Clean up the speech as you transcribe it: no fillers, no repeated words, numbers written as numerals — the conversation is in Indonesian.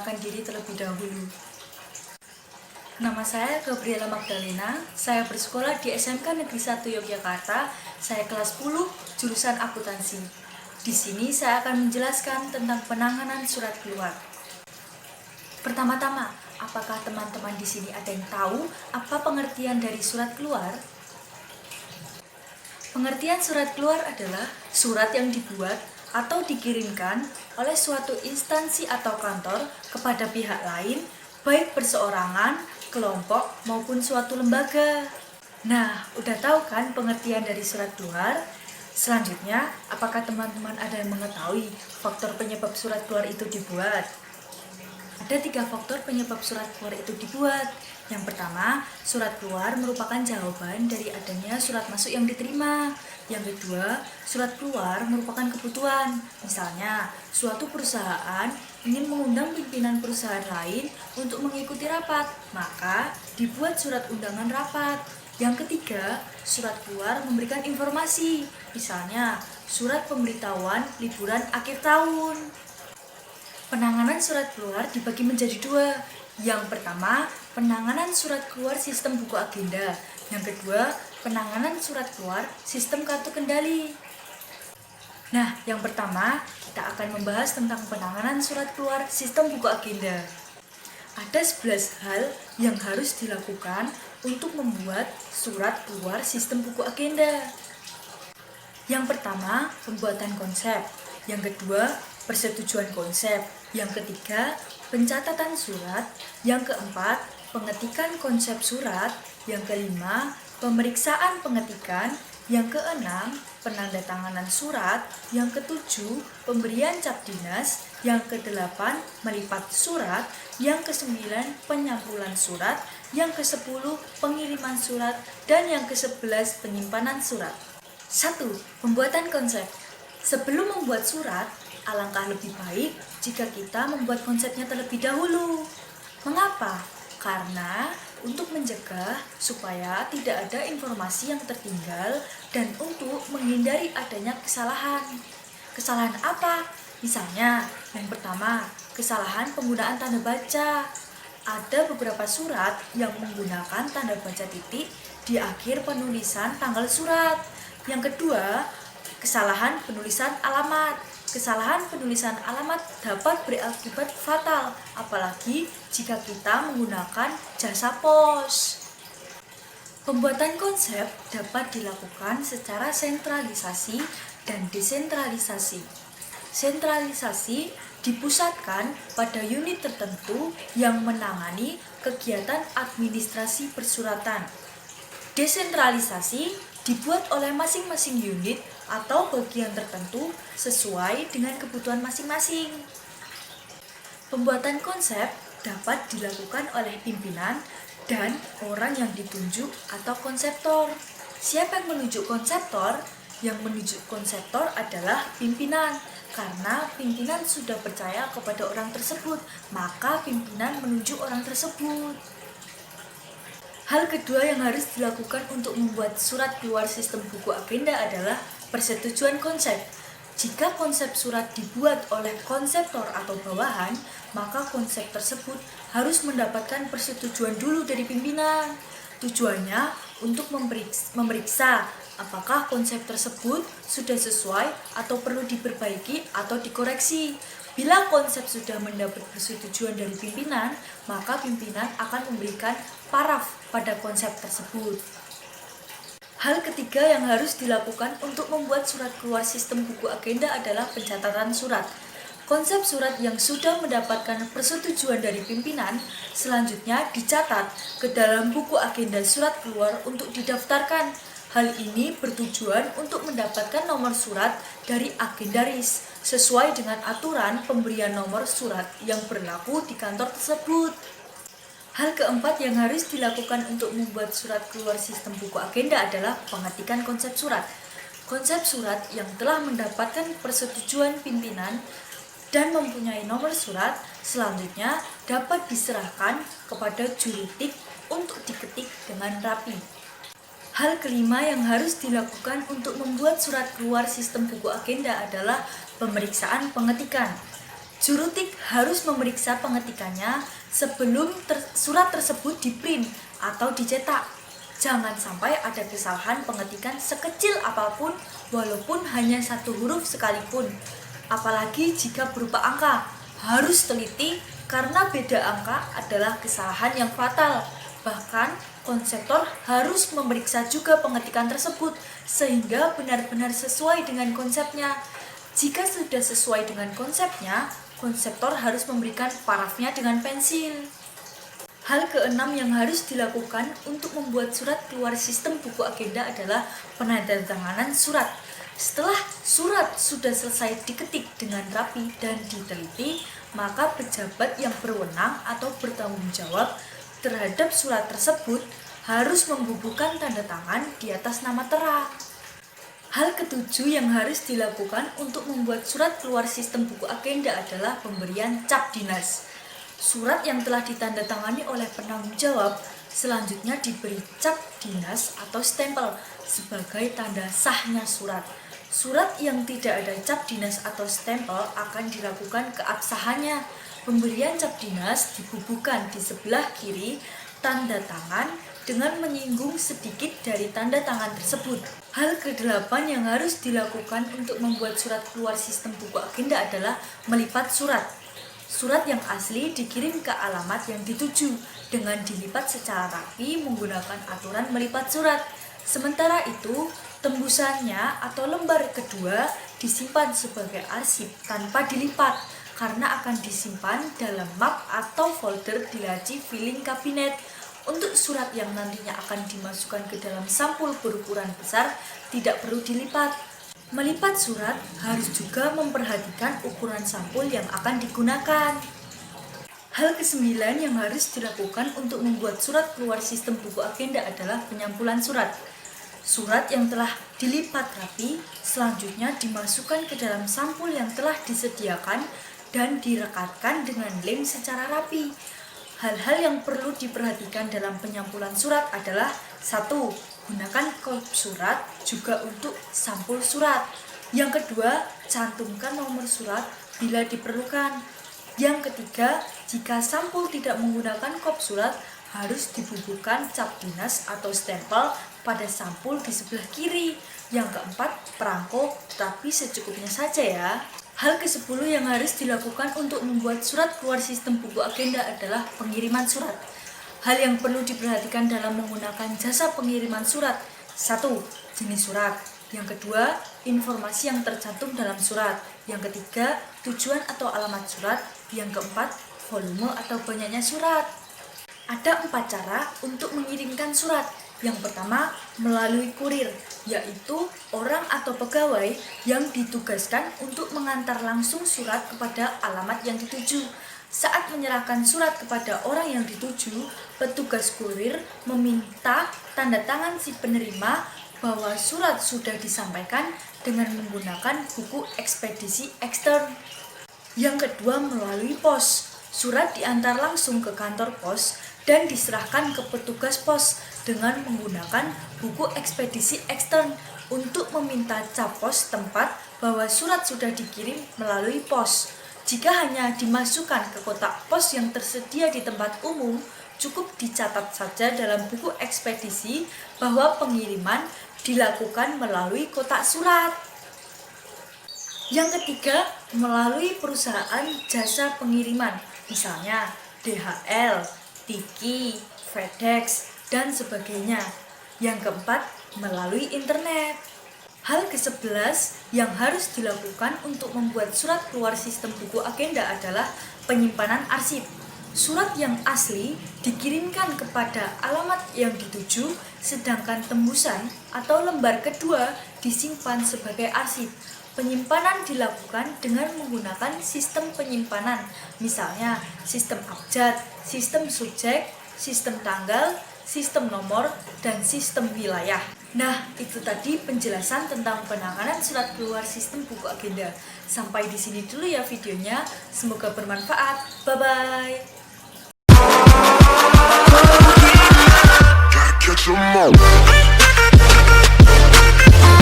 memperkenalkan diri terlebih dahulu. Nama saya Gabriela Magdalena, saya bersekolah di SMK Negeri 1 Yogyakarta, saya kelas 10, jurusan akuntansi. Di sini saya akan menjelaskan tentang penanganan surat keluar. Pertama-tama, apakah teman-teman di sini ada yang tahu apa pengertian dari surat keluar? Pengertian surat keluar adalah surat yang dibuat atau dikirimkan oleh suatu instansi atau kantor kepada pihak lain, baik perseorangan, kelompok, maupun suatu lembaga. Nah, udah tahu kan pengertian dari surat keluar? Selanjutnya, apakah teman-teman ada yang mengetahui faktor penyebab surat keluar itu dibuat? Ada 3 faktor penyebab surat keluar itu dibuat. Yang pertama, surat keluar merupakan jawaban dari adanya surat masuk yang diterima. Yang kedua, surat keluar merupakan kebutuhan. Misalnya, suatu perusahaan ingin mengundang pimpinan perusahaan lain untuk mengikuti rapat, maka dibuat surat undangan rapat. Yang ketiga, surat keluar memberikan informasi. Misalnya, surat pemberitahuan liburan akhir tahun. Penanganan surat keluar dibagi menjadi 2. Yang pertama, penanganan surat keluar sistem buku agenda. Yang kedua, penanganan surat keluar sistem kartu kendali. Nah, yang pertama, kita akan membahas tentang penanganan surat keluar sistem buku agenda. Ada 11 hal yang harus dilakukan untuk membuat surat keluar sistem buku agenda. Yang pertama, pembuatan konsep. Yang kedua, persetujuan konsep. Yang ketiga, pencatatan surat. Yang keempat, pengetikan konsep surat. Yang kelima, pemeriksaan pengetikan. Yang keenam, penandatanganan surat. Yang ketujuh, pemberian cap dinas. Yang kedelapan, melipat surat. Yang kesembilan, penyampulan surat. Yang kesepuluh, pengiriman surat. Dan yang ke-11, penyimpanan surat. 1. Pembuatan konsep. Sebelum membuat surat, alangkah lebih baik jika kita membuat konsepnya terlebih dahulu. Mengapa? Karena untuk mencegah supaya tidak ada informasi yang tertinggal dan untuk menghindari adanya kesalahan. Kesalahan apa? Misalnya, yang pertama, kesalahan penggunaan tanda baca. Ada beberapa surat yang menggunakan tanda baca titik di akhir penulisan tanggal surat. Yang kedua, kesalahan penulisan alamat. Kesalahan penulisan alamat dapat berakibat fatal, apalagi jika kita menggunakan jasa pos. Pembuatan konsep dapat dilakukan secara sentralisasi dan desentralisasi. Sentralisasi dipusatkan pada unit tertentu yang menangani kegiatan administrasi persuratan. Desentralisasi dibuat oleh masing-masing unit atau bagian tertentu sesuai dengan kebutuhan masing-masing. Pembuatan konsep dapat dilakukan oleh pimpinan dan orang yang ditunjuk atau konseptor. Siapa yang menunjuk konseptor? Yang menunjuk konseptor adalah pimpinan. Karena pimpinan sudah percaya kepada orang tersebut, maka pimpinan menunjuk orang tersebut. Hal kedua yang harus dilakukan untuk membuat surat keluar sistem buku agenda adalah persetujuan konsep. Jika konsep surat dibuat oleh konseptor atau bawahan, maka konsep tersebut harus mendapatkan persetujuan dulu dari pimpinan. Tujuannya untuk memeriksa apakah konsep tersebut sudah sesuai atau perlu diperbaiki atau dikoreksi. Bila konsep sudah mendapat persetujuan dari pimpinan, maka pimpinan akan memberikan paraf pada konsep tersebut. Hal ketiga yang harus dilakukan untuk membuat surat keluar sistem buku agenda adalah pencatatan surat. Konsep surat yang sudah mendapatkan persetujuan dari pimpinan selanjutnya dicatat ke dalam buku agenda surat keluar untuk didaftarkan. Hal ini bertujuan untuk mendapatkan nomor surat dari agendaris sesuai dengan aturan pemberian nomor surat yang berlaku di kantor tersebut. Hal keempat yang harus dilakukan untuk membuat surat keluar sistem buku agenda adalah pengetikan konsep surat. Konsep surat yang telah mendapatkan persetujuan pimpinan dan mempunyai nomor surat selanjutnya dapat diserahkan kepada jurutik untuk diketik dengan rapi. Hal kelima yang harus dilakukan untuk membuat surat keluar sistem buku agenda adalah pemeriksaan pengetikan. Jurutik harus memeriksa pengetikannya sebelum surat tersebut di-print atau dicetak. Jangan sampai ada kesalahan pengetikan sekecil apapun walaupun hanya satu huruf sekalipun. Apalagi jika berupa angka, harus teliti karena beda angka adalah kesalahan yang fatal. Bahkan konseptor harus memeriksa juga pengetikan tersebut sehingga benar-benar sesuai dengan konsepnya. Jika sudah sesuai dengan konsepnya, konseptor harus memberikan parafnya dengan pensil. Hal keenam yang harus dilakukan untuk membuat surat keluar sistem buku agenda adalah penandatanganan surat. Setelah surat sudah selesai diketik dengan rapi dan diteliti, maka pejabat yang berwenang atau bertanggung jawab terhadap surat tersebut harus membubuhkan tanda tangan di atas nama terang. Hal ketujuh yang harus dilakukan untuk membuat surat keluar sistem buku agenda adalah pemberian cap dinas. Surat yang telah ditandatangani oleh penanggung jawab selanjutnya diberi cap dinas atau stempel sebagai tanda sahnya surat. Surat yang tidak ada cap dinas atau stempel akan dilakukan keabsahannya. Pemberian cap dinas dibubuhkan di sebelah kiri tanda tangan dengan menyinggung sedikit dari tanda tangan tersebut. Hal ke-8 yang harus dilakukan untuk membuat surat keluar sistem buku agenda adalah melipat surat. Surat yang asli dikirim ke alamat yang dituju dengan dilipat secara rapi menggunakan aturan melipat surat. Sementara itu, tembusannya atau lembar kedua disimpan sebagai arsip tanpa dilipat karena akan disimpan dalam map atau folder di laci filing kabinet. Untuk surat yang nantinya akan dimasukkan ke dalam sampul berukuran besar tidak perlu dilipat. Melipat surat harus juga memperhatikan ukuran sampul yang akan digunakan. Hal ke-9 yang harus dilakukan untuk membuat surat keluar sistem buku agenda adalah penyampulan surat. Surat yang telah dilipat rapi selanjutnya dimasukkan ke dalam sampul yang telah disediakan dan direkatkan dengan lem secara rapi. Hal-hal yang perlu diperhatikan dalam penyampulan surat adalah 1. Gunakan kop surat juga untuk sampul surat. Yang kedua, cantumkan nomor surat bila diperlukan. Yang ketiga, jika sampul tidak menggunakan kop surat, harus dibubuhkan cap dinas atau stempel pada sampul di sebelah kiri. Yang keempat, perangko tapi secukupnya saja ya. Hal ke-10 yang harus dilakukan untuk membuat surat keluar sistem buku agenda adalah pengiriman surat. Hal yang perlu diperhatikan dalam menggunakan jasa pengiriman surat. 1. Jenis surat. Yang kedua, informasi yang tercantum dalam surat. Yang ketiga, tujuan atau alamat surat. Yang keempat, volume atau banyaknya surat. Ada 4 cara untuk mengirimkan surat. Yang pertama, melalui kurir, yaitu orang atau pegawai yang ditugaskan untuk mengantar langsung surat kepada alamat yang dituju. Saat menyerahkan surat kepada orang yang dituju, petugas kurir meminta tanda tangan si penerima bahwa surat sudah disampaikan dengan menggunakan buku ekspedisi ekstern. Yang kedua, melalui pos. Surat diantar langsung ke kantor pos dan diserahkan ke petugas pos dengan menggunakan buku ekspedisi ekstern untuk meminta cap pos tempat bahwa surat sudah dikirim melalui pos. Jika hanya dimasukkan ke kotak pos yang tersedia di tempat umum, cukup dicatat saja dalam buku ekspedisi bahwa pengiriman dilakukan melalui kotak surat. Yang ketiga, melalui perusahaan jasa pengiriman, misalnya DHL, Tiki, FedEx, dan sebagainya. Yang keempat, melalui internet. Hal ke-11 yang harus dilakukan untuk membuat surat keluar sistem buku agenda adalah penyimpanan arsip. Surat yang asli dikirimkan kepada alamat yang dituju, sedangkan tembusan atau lembar kedua disimpan sebagai arsip. Penyimpanan dilakukan dengan menggunakan sistem penyimpanan, misalnya sistem abjad, sistem subjek, sistem tanggal, sistem nomor, dan sistem wilayah. Nah, itu tadi penjelasan tentang penanganan surat keluar sistem buku agenda. Sampai di sini dulu ya videonya. Semoga bermanfaat. Bye-bye.